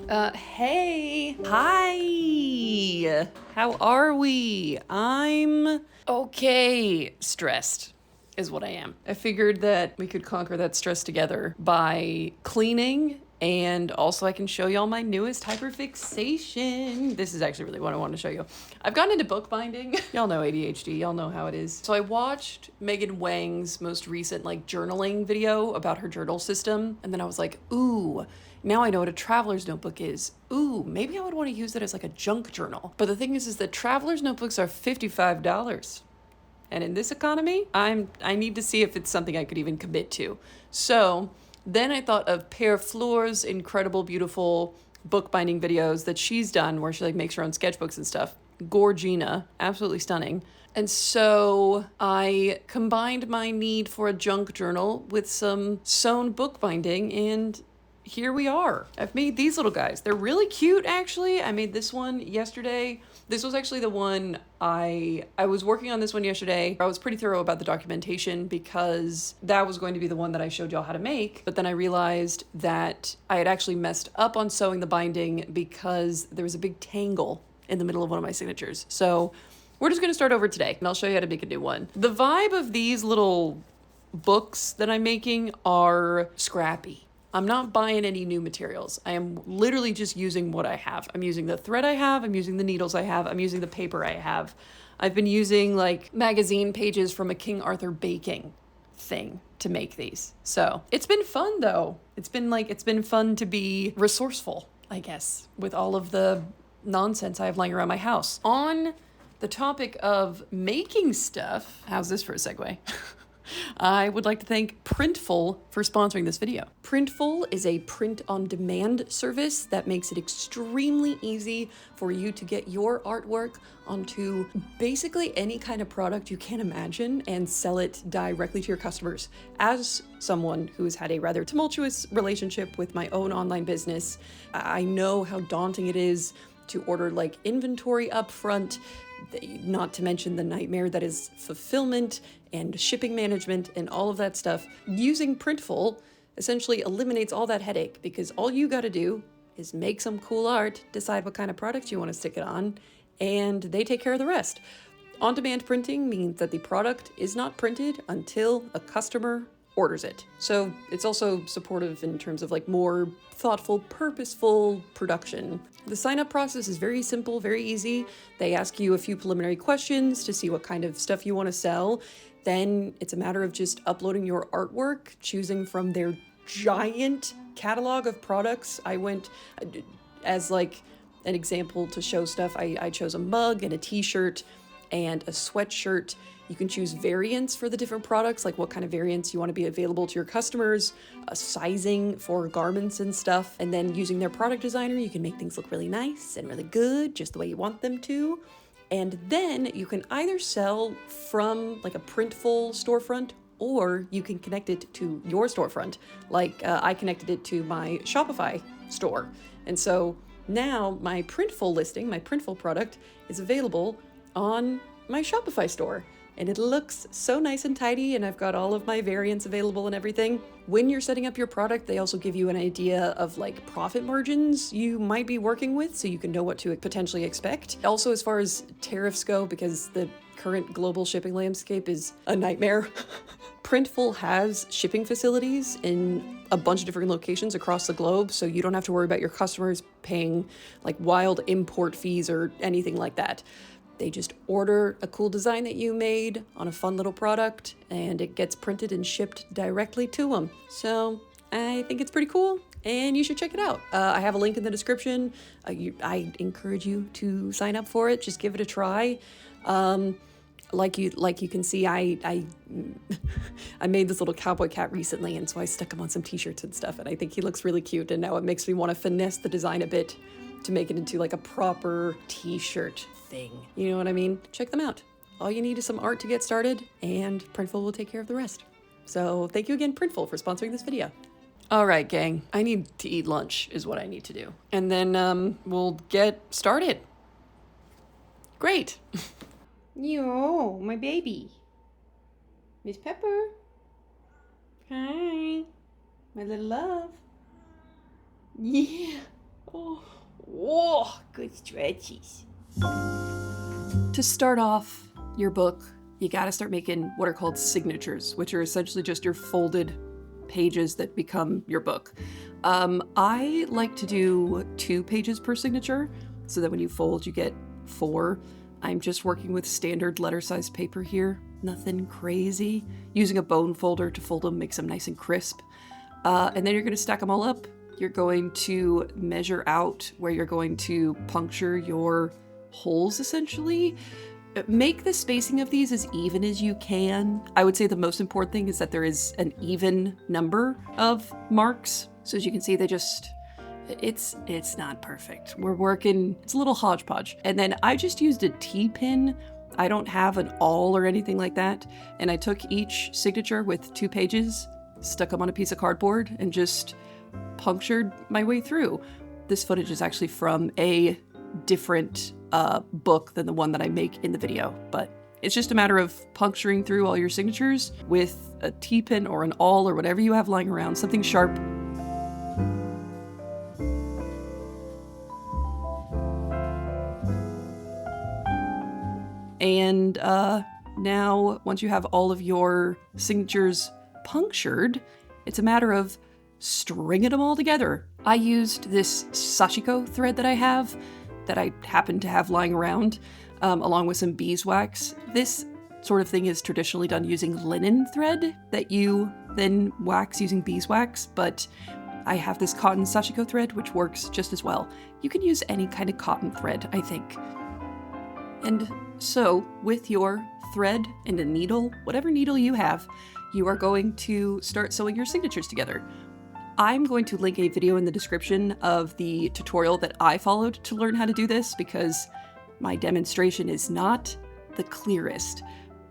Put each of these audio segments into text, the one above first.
Hey. Hi. How are we? I'm okay. Stressed is what I am. I figured that we could conquer that stress together by cleaning, and also I can show y'all my newest hyperfixation. This is actually really what I wanted to show you. I've gotten into bookbinding. Y'all know ADHD. Y'all know how it is. So I watched Megan Wang's most recent journaling video about her journal system, and then I was like, ooh, now I know what a traveler's notebook is. Ooh, maybe I would want to use it as a junk journal. But the thing is that traveler's notebooks are $55. And in this economy, I need to see if it's something I could even commit to. So then I thought of Pear Floor's incredible, beautiful bookbinding videos that she's done where she makes her own sketchbooks and stuff. Gorgina, absolutely stunning. And so I combined my need for a junk journal with some sewn bookbinding, and here we are. I've made these little guys. They're really cute, actually. I made this one yesterday. This was actually the one I was working on this one yesterday. I was pretty thorough about the documentation because that was going to be the one that I showed y'all how to make. But then I realized that I had actually messed up on sewing the binding because there was a big tangle in the middle of one of my signatures. So we're just going to start over today, and I'll show you how to make a new one. The vibe of these little books that I'm making are scrappy. I'm not buying any new materials. I am literally just using what I have. I'm using the thread I have, I'm using the needles I have, I'm using the paper I have. I've been using magazine pages from a King Arthur baking thing to make these. So it's been fun though. It's been fun to be resourceful, I guess, with all of the nonsense I have lying around my house. On the topic of making stuff, how's this for a segue? I would like to thank Printful for sponsoring this video. Printful is a print-on-demand service that makes it extremely easy for you to get your artwork onto basically any kind of product you can imagine and sell it directly to your customers. As someone who's had a rather tumultuous relationship with my own online business, I know how daunting it is to order inventory up front, not to mention the nightmare that is fulfillment and shipping management and all of that stuff. Using Printful essentially eliminates all that headache because all you gotta do is make some cool art, decide what kind of product you want to stick it on, and they take care of the rest. On-demand printing means that the product is not printed until a customer orders it. So it's also supportive in terms of more thoughtful, purposeful production. The sign-up process is very simple, very easy. They ask you a few preliminary questions to see what kind of stuff you want to sell. Then it's a matter of just uploading your artwork, choosing from their giant catalog of products. I went as an example to show stuff. I chose a mug and a t-shirt and a sweatshirt. You can choose variants for the different products, what kind of variants you want to be available to your customers, sizing for garments and stuff, and then using their product designer, you can make things look really nice and really good, just the way you want them to. And then you can either sell from a Printful storefront, or you can connect it to your storefront. I connected it to my Shopify store. And so now my Printful listing, my Printful product, is available on my Shopify store. And it looks so nice and tidy, and I've got all of my variants available and everything. When you're setting up your product, they also give you an idea of profit margins you might be working with, so you can know what to potentially expect. Also, as far as tariffs go, because the current global shipping landscape is a nightmare, Printful has shipping facilities in a bunch of different locations across the globe, so you don't have to worry about your customers paying wild import fees or anything like that. They just order a cool design that you made on a fun little product, and it gets printed and shipped directly to them. So I think it's pretty cool, and you should check it out. I have a link in the description. I encourage you to sign up for it. Just give it a try. Like you can see, I made this little cowboy cat recently, and so I stuck him on some t-shirts and stuff, and I think he looks really cute, and now it makes me want to finesse the design a bit to make it into a proper t-shirt thing. You know what I mean? Check them out. All you need is some art to get started, and Printful will take care of the rest. So thank you again, Printful, for sponsoring this video. All right, gang. I need to eat lunch is what I need to do. And then we'll get started. Great. Yo, my baby. Miss Pepper. Hi. My little love. Yeah. Oh, good stretches. To start off your book, you gotta start making what are called signatures, which are essentially just your folded pages that become your book. I like to do 2 pages per signature, so that when you fold, you get 4. I'm just working with standard letter-sized paper here, nothing crazy. Using a bone folder to fold them makes them nice and crisp. And then you're gonna stack them all up. You're going to measure out where you're going to puncture your holes, essentially. Make the spacing of these as even as you can. I would say the most important thing is that there is an even number of marks. So as you can see, it's not perfect. We're working, it's a little hodgepodge. And then I just used a T-pin. I don't have an awl or anything like that. And I took each signature with 2 pages, stuck them on a piece of cardboard, and just punctured my way through. This footage is actually from a different book than the one that I make in the video, but it's just a matter of puncturing through all your signatures with a T-pin or an awl or whatever you have lying around, something sharp. And now, once you have all of your signatures punctured, it's a matter of stringing them all together. I used this sashiko thread that I have, that I happen to have lying around, along with some beeswax. This sort of thing is traditionally done using linen thread that you then wax using beeswax, but I have this cotton sashiko thread, which works just as well. You can use any kind of cotton thread, I think. And so, with your thread and a needle, whatever needle you have, you are going to start sewing your signatures together. I'm going to link a video in the description of the tutorial that I followed to learn how to do this, because my demonstration is not the clearest.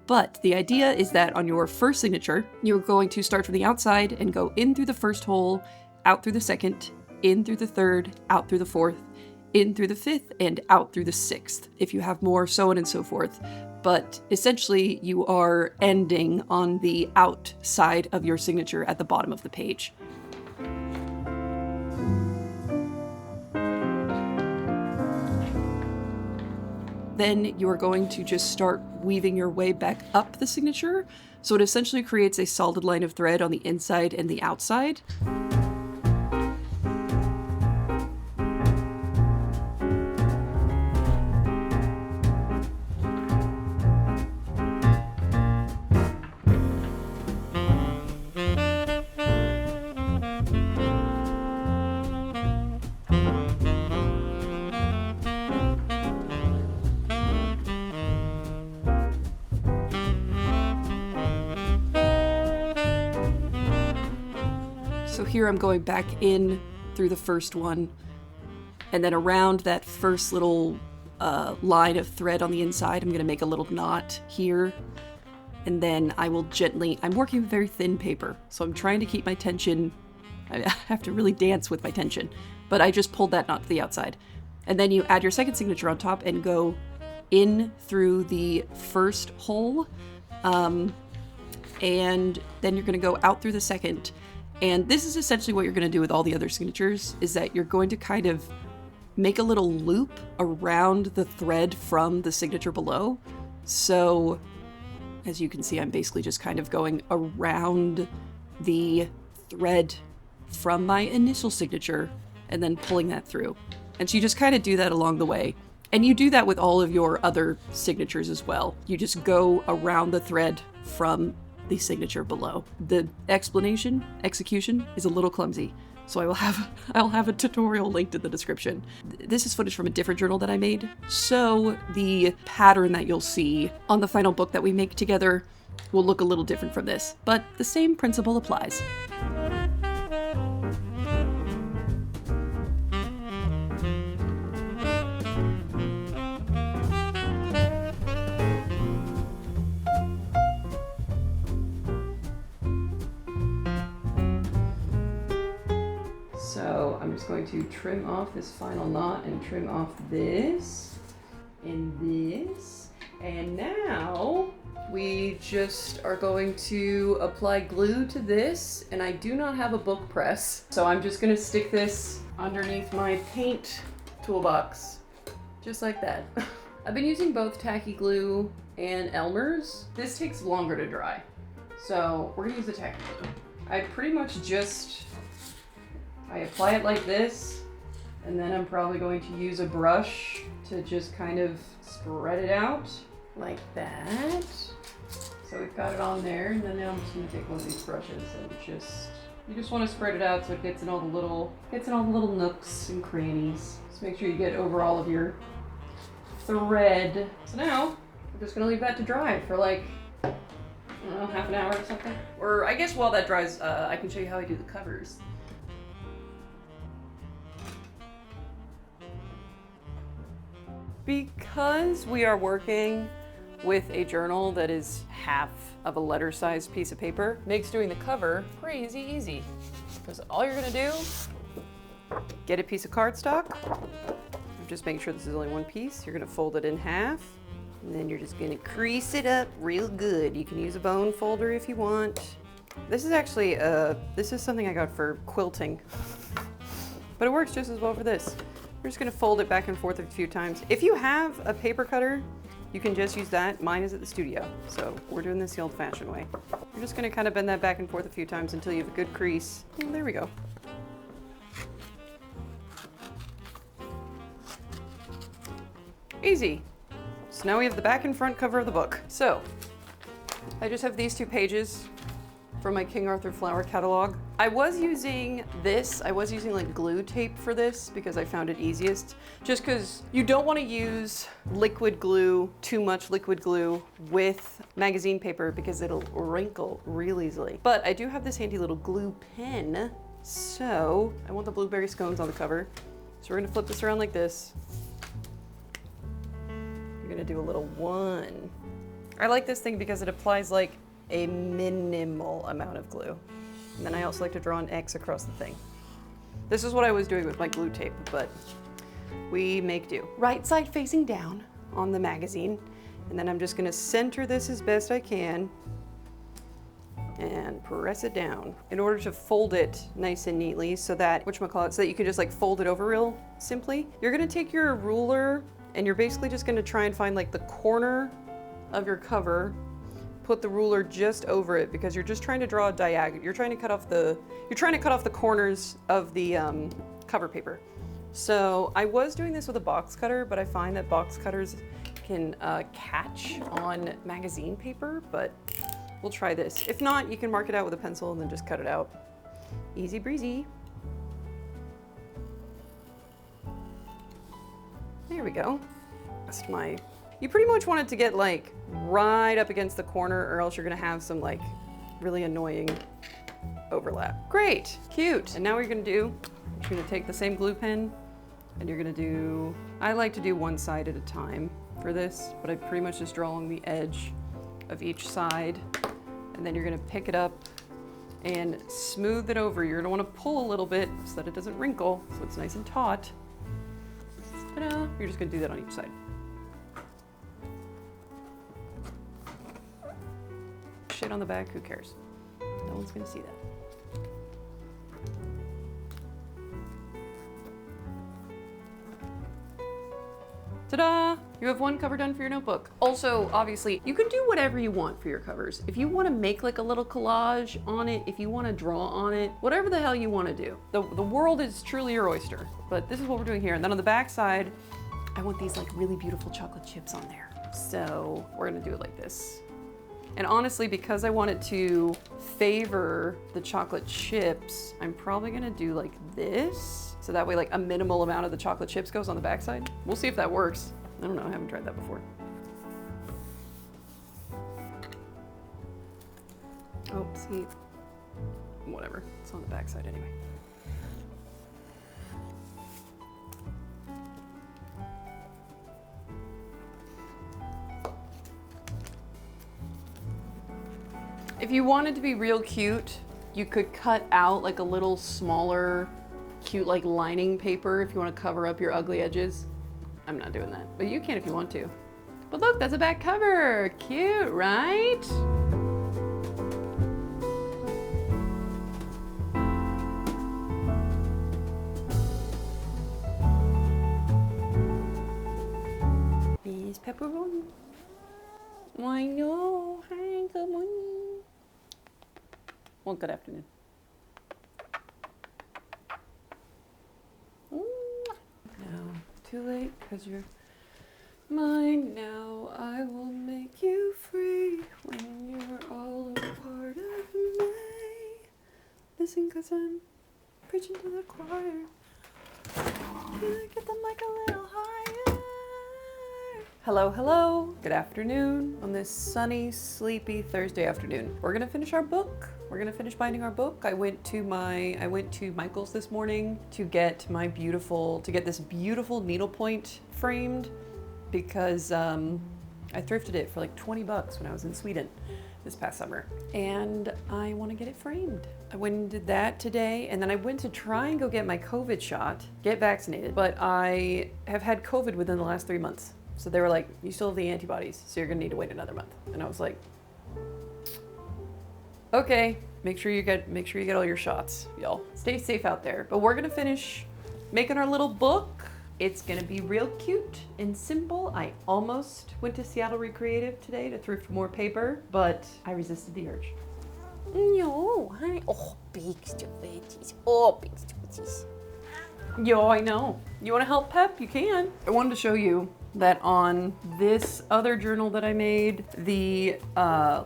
But the idea is that on your first signature, you're going to start from the outside and go in through the first hole, out through the second, in through the third, out through the fourth, in through the fifth, and out through the sixth. If you have more, so on and so forth. But essentially, you are ending on the outside of your signature at the bottom of the page. Then you are going to just start weaving your way back up the signature. So it essentially creates a solid line of thread on the inside and the outside. So here I'm going back in through the first one, and then around that first little line of thread on the inside, I'm going to make a little knot here, and then I will gently, I'm working with very thin paper, so I'm trying to keep my tension. I have to really dance with my tension, but I just pulled that knot to the outside. And then you add your second signature on top and go in through the first hole, and then you're going to go out through the second. And this is essentially what you're going to do with all the other signatures, is that you're going to kind of make a little loop around the thread from the signature below. So, as you can see, I'm basically just kind of going around the thread from my initial signature and then pulling that through. And so you just kind of do that along the way. And you do that with all of your other signatures as well. You just go around the thread from the signature below. The execution is a little clumsy, so I'll have a tutorial linked in the description. This is footage from a different journal that I made, so the pattern that you'll see on the final book that we make together will look a little different from this, but the same principle applies. So I'm just going to trim off this final knot and trim off this and this. And now we just are going to apply glue to this, and I do not have a book press, so I'm just gonna stick this underneath my paint toolbox, just like that. I've been using both tacky glue and Elmer's. This takes longer to dry, so we're gonna use the tacky glue. I pretty much just, I apply it like this, and then I'm probably going to use a brush to just kind of spread it out like that. So we've got it on there, and then now I'm just gonna take one of these brushes and you just want to spread it out so it gets in all the little nooks and crannies. Just make sure you get over all of your thread. So now we're just gonna leave that to dry for like, I don't know, half an hour or something. Or I guess while that dries, I can show you how I do the covers. Because we are working with a journal that is half of a letter-sized piece of paper, makes doing the cover crazy easy. Because all you're gonna do, get a piece of cardstock, just make sure this is only one piece. You're gonna fold it in half, and then you're just gonna crease it up real good. You can use a bone folder if you want. This is actually, this is something I got for quilting, but it works just as well for this. We're just gonna fold it back and forth a few times. If you have a paper cutter, you can just use that. Mine is at the studio, so we're doing this the old-fashioned way. You're just gonna kind of bend that back and forth a few times until you have a good crease. And there we go. Easy. So now we have the back and front cover of the book. So, I just have these two pages from my King Arthur Flower catalog. I was using this, like glue tape for this because I found it easiest. Just because you don't want to use liquid glue, too much liquid glue with magazine paper because it'll wrinkle real easily. But I do have this handy little glue pen. So I want the blueberry scones on the cover. So we're gonna flip this around like this. You're gonna do a little one. I like this thing because it applies like a minimal amount of glue. And then I also like to draw an X across the thing. This is what I was doing with my glue tape, but we make do. Right side facing down on the magazine. And then I'm just gonna center this as best I can and press it down in order to fold it nice and neatly so that, so that you can just like fold it over real simply. You're gonna take your ruler and you're basically just gonna try and find like the corner of your cover, put the ruler just over it because you're just trying to draw a diagonal. You're trying to cut off the corners of the cover paper. So I was doing this with a box cutter, but I find that box cutters can catch on magazine paper, but we'll try this. If not, you can mark it out with a pencil and then just cut it out. Easy breezy. There we go. That's my, you pretty much want it to get like right up against the corner or else you're gonna have some like really annoying overlap. Great, cute. And now what you're gonna do, you're gonna take the same glue pen and you're gonna do, I like to do one side at a time for this, but I pretty much just draw along the edge of each side. And then you're gonna pick it up and smooth it over. You're gonna wanna pull a little bit so that it doesn't wrinkle, so it's nice and taut. Ta-da. You're just gonna do that on each side. Shit on the back, who cares? No one's gonna see that. Ta-da! You have one cover done for your notebook. Also, obviously, you can do whatever you want for your covers. If you want to make like a little collage on it, if you want to draw on it, whatever the hell you want to do. The world is truly your oyster, but this is what we're doing here. And then on the back side, I want these like really beautiful chocolate chips on there. So we're gonna do it like this. And honestly, because I wanted to favor the chocolate chips, I'm probably gonna do like this. So that way like a minimal amount of the chocolate chips goes on the backside. We'll see if that works. I don't know, I haven't tried that before. Oh, see, whatever, it's on the backside anyway. If you wanted to be real cute, you could cut out like a little smaller, cute like lining paper if you want to cover up your ugly edges. I'm not doing that, but you can if you want to. But look, that's a back cover. Cute, right? Miss Pepperoni. I know. Hi, good morning. Well, good afternoon. No, too late, because you're mine now. I will make you free when you're all a part of me. Listen, because I'm preaching to the choir. Can I get the mic a little higher? Hello, hello. Good afternoon on this sunny, sleepy Thursday afternoon. We're gonna finish our book. We're gonna finish binding our book. I went to Michael's this morning to get this beautiful needlepoint framed because I thrifted it for like 20 bucks when I was in Sweden this past summer, and I want to get it framed. I went and did that today, and then I went to try and go get my COVID shot, get vaccinated, but I have had COVID within the last 3 months. So they were like, you still have the antibodies, so you're gonna need to wait another month. And I was like, okay, make sure you get all your shots, y'all. Stay safe out there. But we're gonna finish making our little book. It's gonna be real cute and simple. I almost went to Seattle Recreative today to thrift more paper, but I resisted the urge. No, hi. Oh, big stupidity. Oh, big stupidity. Yo, I know. You wanna help Pep? You can. I wanted to show you that on this other journal that I made, the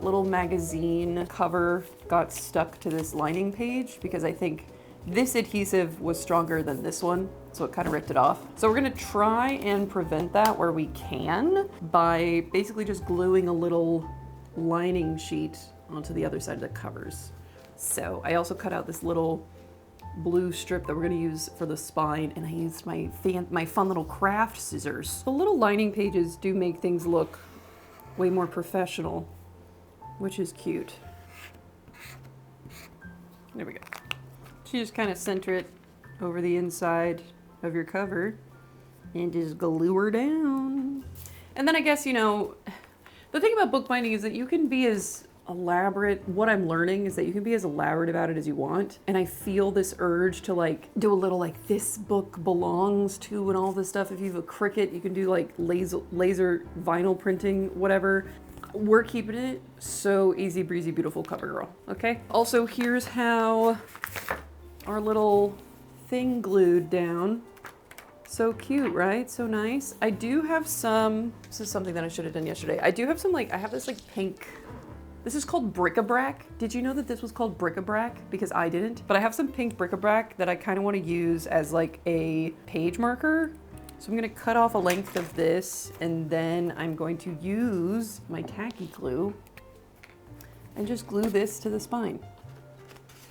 little magazine cover got stuck to this lining page because I think this adhesive was stronger than this one, so it kind of ripped it off. So we're gonna try and prevent that where we can by basically just gluing a little lining sheet onto the other side of the covers. So I also cut out this little blue strip that we're gonna use for the spine, and I used my fun little craft scissors. The little lining pages do make things look way more professional, which is cute. There we go. So you just kind of center it over the inside of your cover and just glue her down. And then I guess, you know, the thing about bookbinding is that you can be as elaborate. What I'm learning is that you can be as elaborate about it as you want. And I feel this urge to like do a little like this book belongs to and all this stuff. If you have a Cricut, you can do like laser vinyl printing, whatever. We're keeping it so easy breezy, beautiful cover girl, okay? Also, here's how our little thing glued down. So cute, right? So nice. I do have some, this is something that I should have done yesterday. I do have some like, I have this like pink, this is called bric-a-brac. Did you know that this was called bric-a-brac? Because I didn't. But I have some pink bric-a-brac that I kind of want to use as like a page marker. So I'm gonna cut off a length of this, and then I'm going to use my tacky glue and just glue this to the spine.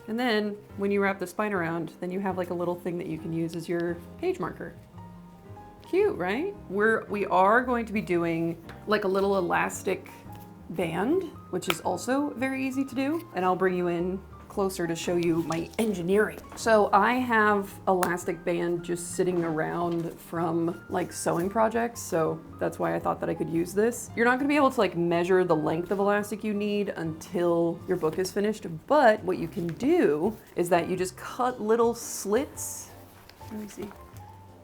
And then when you wrap the spine around, then you have like a little thing that you can use as your page marker. Cute, right? We are going to be doing like a little elastic band, which is also very easy to do. And I'll bring you in closer to show you my engineering. So I have elastic band just sitting around from like sewing projects. So that's why I thought that I could use this. You're not gonna be able to like measure the length of elastic you need until your book is finished. But what you can do is that you just cut little slits. Let me see.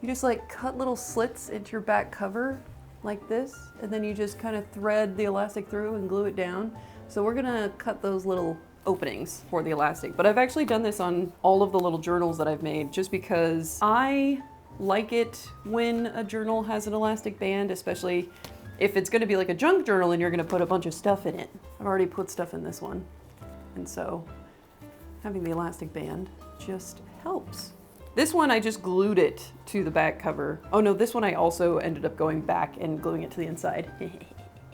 You just like cut little slits into your back cover like this. And then you just kind of thread the elastic through and glue it down. So we're gonna cut those little openings for the elastic. But I've actually done this on all of the little journals that I've made just because I like it when a journal has an elastic band, especially if it's gonna be like a junk journal and you're gonna put a bunch of stuff in it. I've already put stuff in this one. And so having the elastic band just helps. This one, I just glued it to the back cover. Oh no, this one I also ended up going back and gluing it to the inside.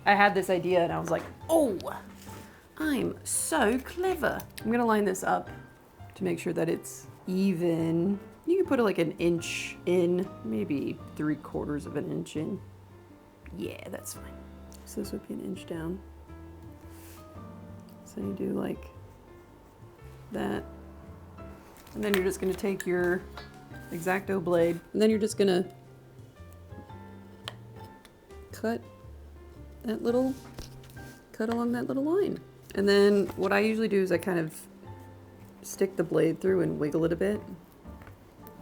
I had this idea and I was like, oh, I'm so clever. I'm gonna line this up to make sure that it's even. You can put it like an inch in, maybe 3/4 of an inch in. Yeah, that's fine. So this would be an inch down. So you do like that. And then you're just gonna take your X-Acto blade, and then you're just gonna cut that little, cut along that little line. And then what I usually do is I kind of stick the blade through and wiggle it a bit,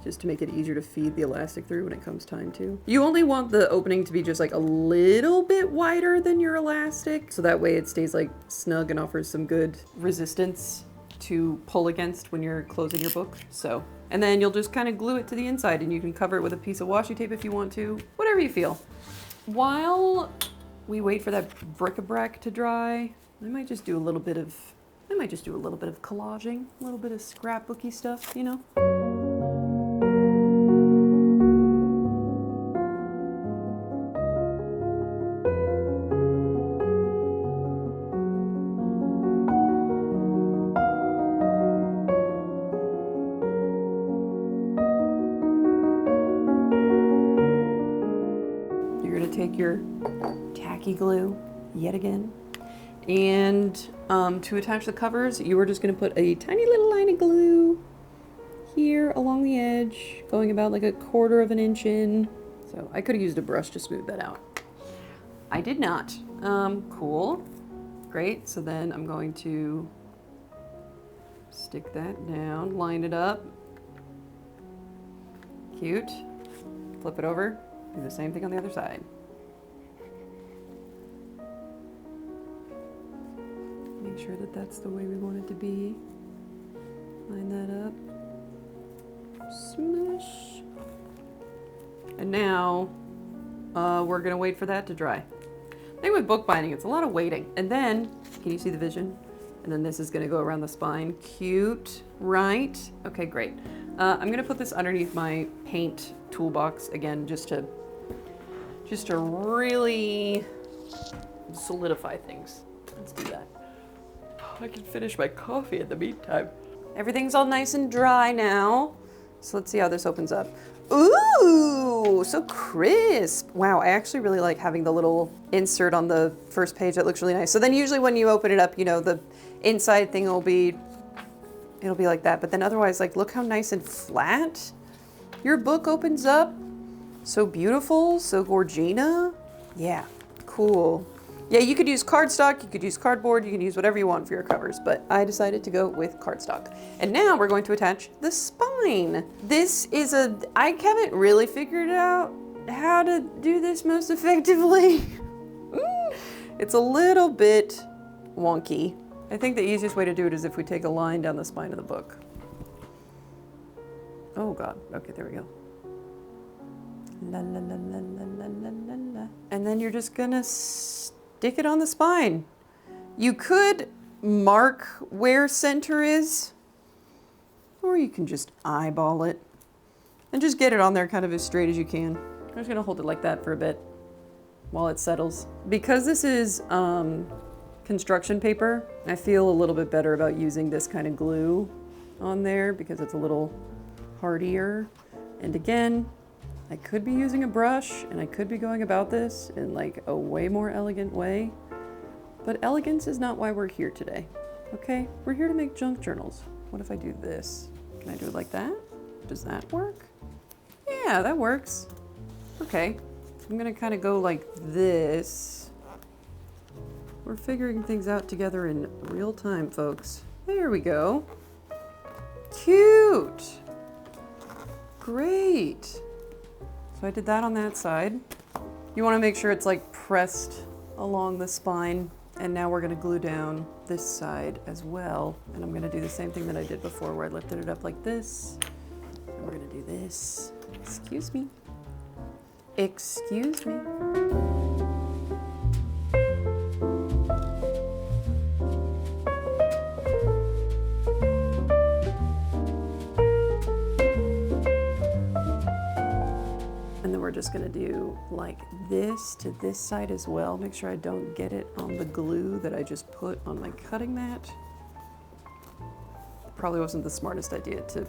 just to make it easier to feed the elastic through when it comes time to. You only want the opening to be just like a little bit wider than your elastic, so that way it stays like snug and offers some good resistance to pull against when you're closing your book. So, and then you'll just kind of glue it to the inside, and you can cover it with a piece of washi tape if you want to, whatever you feel. While we wait for that bric-a-brac to dry, I might just do a little bit of collaging, a little bit of scrapbooky stuff, you know? Take your tacky glue yet again, and to attach the covers, you are just going to put a tiny little line of glue here along the edge, going about like 1/4 of an inch in. So I could have used a brush to smooth that out. I did not. Cool. Great. So then I'm going to stick that down, line it up. Cute. Flip it over. Do the same thing on the other side. Make sure that that's the way we want it to be. Line that up. Smush. And now we're gonna wait for that to dry. The thing with bookbinding, it's a lot of waiting. And then, can you see the vision? And then this is gonna go around the spine. Cute, right? Okay, great. I'm gonna put this underneath my paint toolbox again, just to really solidify things. Let's do that. I can finish my coffee in the meantime. Everything's all nice and dry now. So let's see how this opens up. Ooh, so crisp. Wow, I actually really like having the little insert on the first page. That looks really nice. So then usually when you open it up, you know, the inside thing it'll be like that. But then otherwise, like, look how nice and flat your book opens up. So beautiful, so Gorgina. Yeah, cool. Yeah, you could use cardstock, you could use cardboard, you can use whatever you want for your covers, but I decided to go with cardstock. And now we're going to attach the spine. This is I haven't really figured out how to do this most effectively. It's a little bit wonky. I think the easiest way to do it is if we take a line down the spine of the book. Oh God, okay, there we go. La la la la la la la la. And then you're just gonna stick it on the spine. You could mark where center is, or you can just eyeball it and just get it on there kind of as straight as you can. I'm just gonna hold it like that for a bit while it settles. Because this is construction paper, I feel a little bit better about using this kind of glue on there because it's a little hardier. And again, I could be using a brush and I could be going about this in like a way more elegant way, but elegance is not why we're here today, okay? We're here to make junk journals. What if I do this? Can I do it like that? Does that work? Yeah, that works. Okay, I'm gonna kind of go like this. We're figuring things out together in real time, folks. There we go. Cute. Great. So I did that on that side. You want to make sure it's like pressed along the spine. And now we're going to glue down this side as well. And I'm going to do the same thing that I did before where I lifted it up like this. And we're going to do this. Excuse me. Excuse me. We're just gonna do like this to this side as well. Make sure I don't get it on the glue that I just put on my cutting mat. Probably wasn't the smartest idea to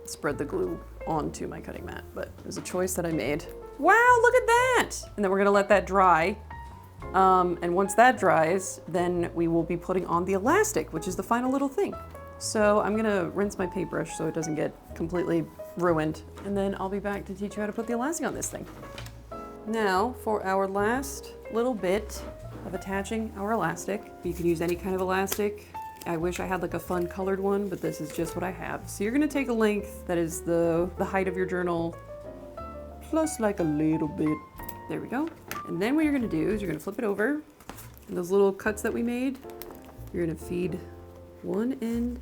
spread the glue onto my cutting mat, but it was a choice that I made. Wow, look at that! And then we're gonna let that dry. And once that dries, then we will be putting on the elastic, which is the final little thing. So I'm gonna rinse my paintbrush so it doesn't get completely ruined, and then I'll be back to teach you how to put the elastic on this thing. Now for our last little bit, of attaching our elastic. You can use any kind of elastic. I wish I had like a fun colored one, but this is just what I have. So you're gonna take a length that is the height of your journal, plus like a little bit. There we go. And then what you're gonna do is you're gonna flip it over, and those little cuts that we made, you're gonna feed one end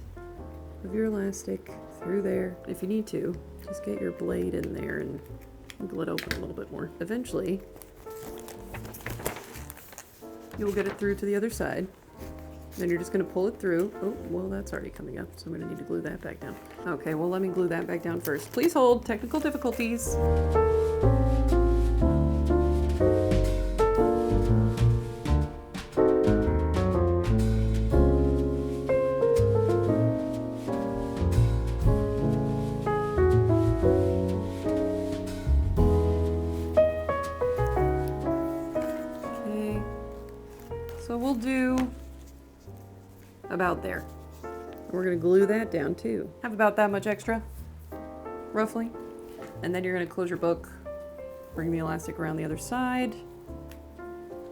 of your elastic through there. If you need to, just get your blade in there and wiggle it open a little bit more. Eventually, you'll get it through to the other side. Then you're just gonna pull it through. Oh, well, that's already coming up, so I'm gonna need to glue that back down. Okay, well, let me glue that back down first. Please hold, technical difficulties. Okay, so we'll do about there. We're gonna glue that down too. Have about that much extra, roughly. And then you're gonna close your book, bring the elastic around the other side,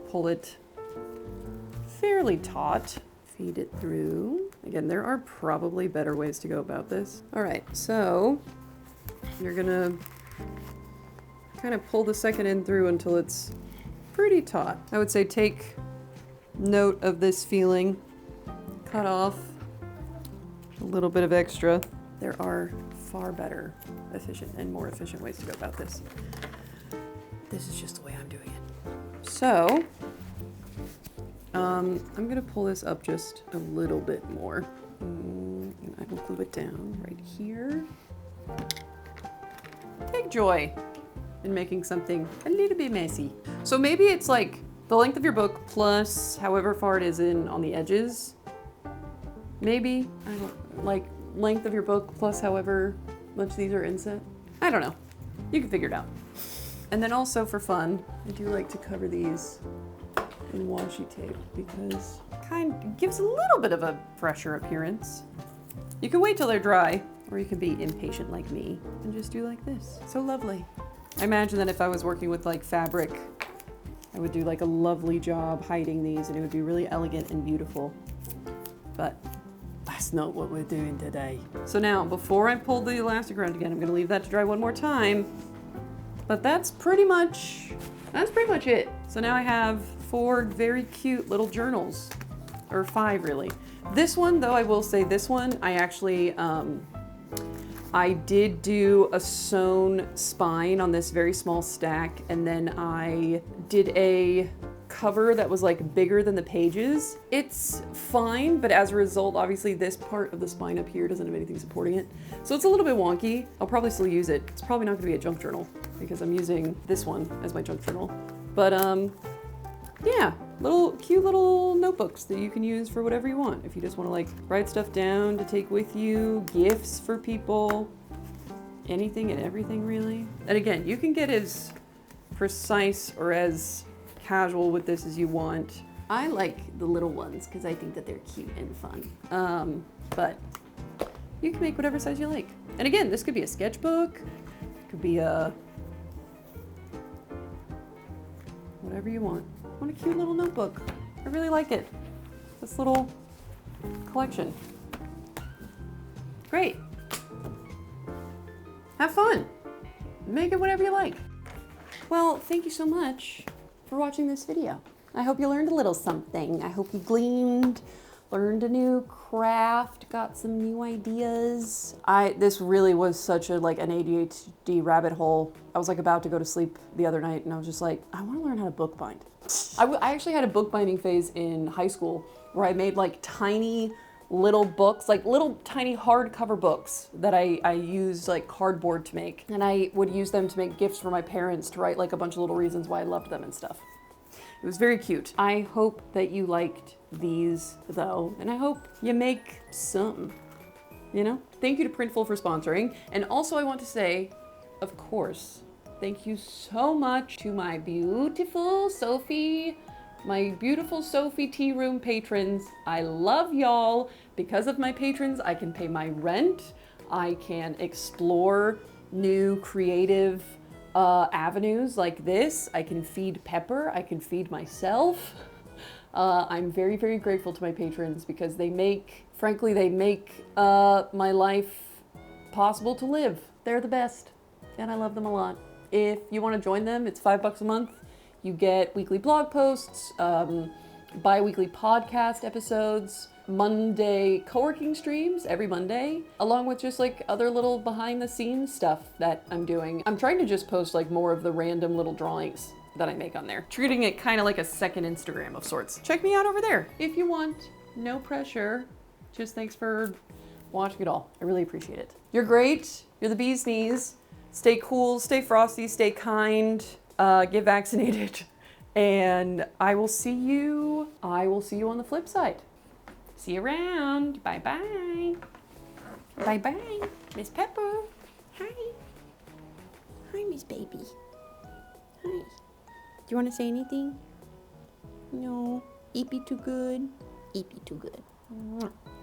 pull it fairly taut, feed it through. Again, there are probably better ways to go about this. All right, so you're gonna kind of pull the second end through until it's pretty taut. I would say take note of this feeling. Cut off a little bit of extra. There are far better, efficient, and more efficient ways to go about this. This is just the way I'm doing it. So, I'm gonna pull this up just a little bit more. And I will glue it down right here. Big joy in making something a little bit messy. So maybe it's like the length of your book plus however far it is in on the edges. Maybe, I don't, like length of your book plus however much these are inset. I don't know. You can figure it out. And then also for fun, I do like to cover these in washi tape because it kind of gives a little bit of a fresher appearance. You can wait till they're dry, or you can be impatient like me and just do like this. So lovely. I imagine that if I was working with like fabric, I would do like a lovely job hiding these and it would be really elegant and beautiful. But that's not what we're doing today. So now, before I pull the elastic around again, I'm gonna leave that to dry one more time. But that's pretty much it. So now I have 4 very cute little journals, or 5 really. This one, though, I will say this one, I actually, I did do a sewn spine on this very small stack, and then I did a cover that was like bigger than the pages. It's fine, but as a result, obviously this part of the spine up here doesn't have anything supporting it. So it's a little bit wonky. I'll probably still use it. It's probably not gonna be a junk journal because I'm using this one as my junk journal. But yeah, cute little notebooks that you can use for whatever you want. If you just wanna like write stuff down to take with you, gifts for people, anything and everything really. And again, you can get as precise or as casual with this as you want. I like the little ones because I think that they're cute and fun. But you can make whatever size you like. And again, this could be a sketchbook, could be a whatever you want. I want a cute little notebook. I really like it. This little collection. Great. Have fun. Make it whatever you like. Well, thank you so much for watching this video. I hope you learned a little something. I hope you gleamed, learned a new craft, got some new ideas. This really was such a like an ADHD rabbit hole. I was like about to go to sleep the other night and I was just like, I want to learn how to bookbind. I actually had a bookbinding phase in high school where I made like tiny little books, like little tiny hardcover books that I used like cardboard to make. And I would use them to make gifts for my parents to write like a bunch of little reasons why I loved them and stuff. It was very cute. I hope that you liked these though, and I hope you make some, you know? Thank you to Printful for sponsoring. And also I want to say, of course, thank you so much to my beautiful Sophie Tea Room patrons. I love y'all. Because of my patrons, I can pay my rent. I can explore new creative avenues like this. I can feed Pepper. I can feed myself. I'm very, very grateful to my patrons because they make, frankly, they make my life possible to live. They're the best, and I love them a lot. If you want to join them, it's $5 a month. You get weekly blog posts, bi-weekly podcast episodes, Monday co-working streams every Monday, along with just like other little behind the scenes stuff that I'm doing. I'm trying to just post like more of the random little drawings that I make on there, treating it kind of like a second Instagram of sorts. Check me out over there if you want. No pressure. Just thanks for watching it all. I really appreciate it. You're great. You're the bee's knees. Stay cool, stay frosty, stay kind, get vaccinated, and I will see you on the flip side. See you around. Bye-bye. Bye-bye. Miss Pepper. Hi. Hi, Miss Baby. Hi. Do you want to say anything? No. Eat be too good. Eat be too good. Mwah.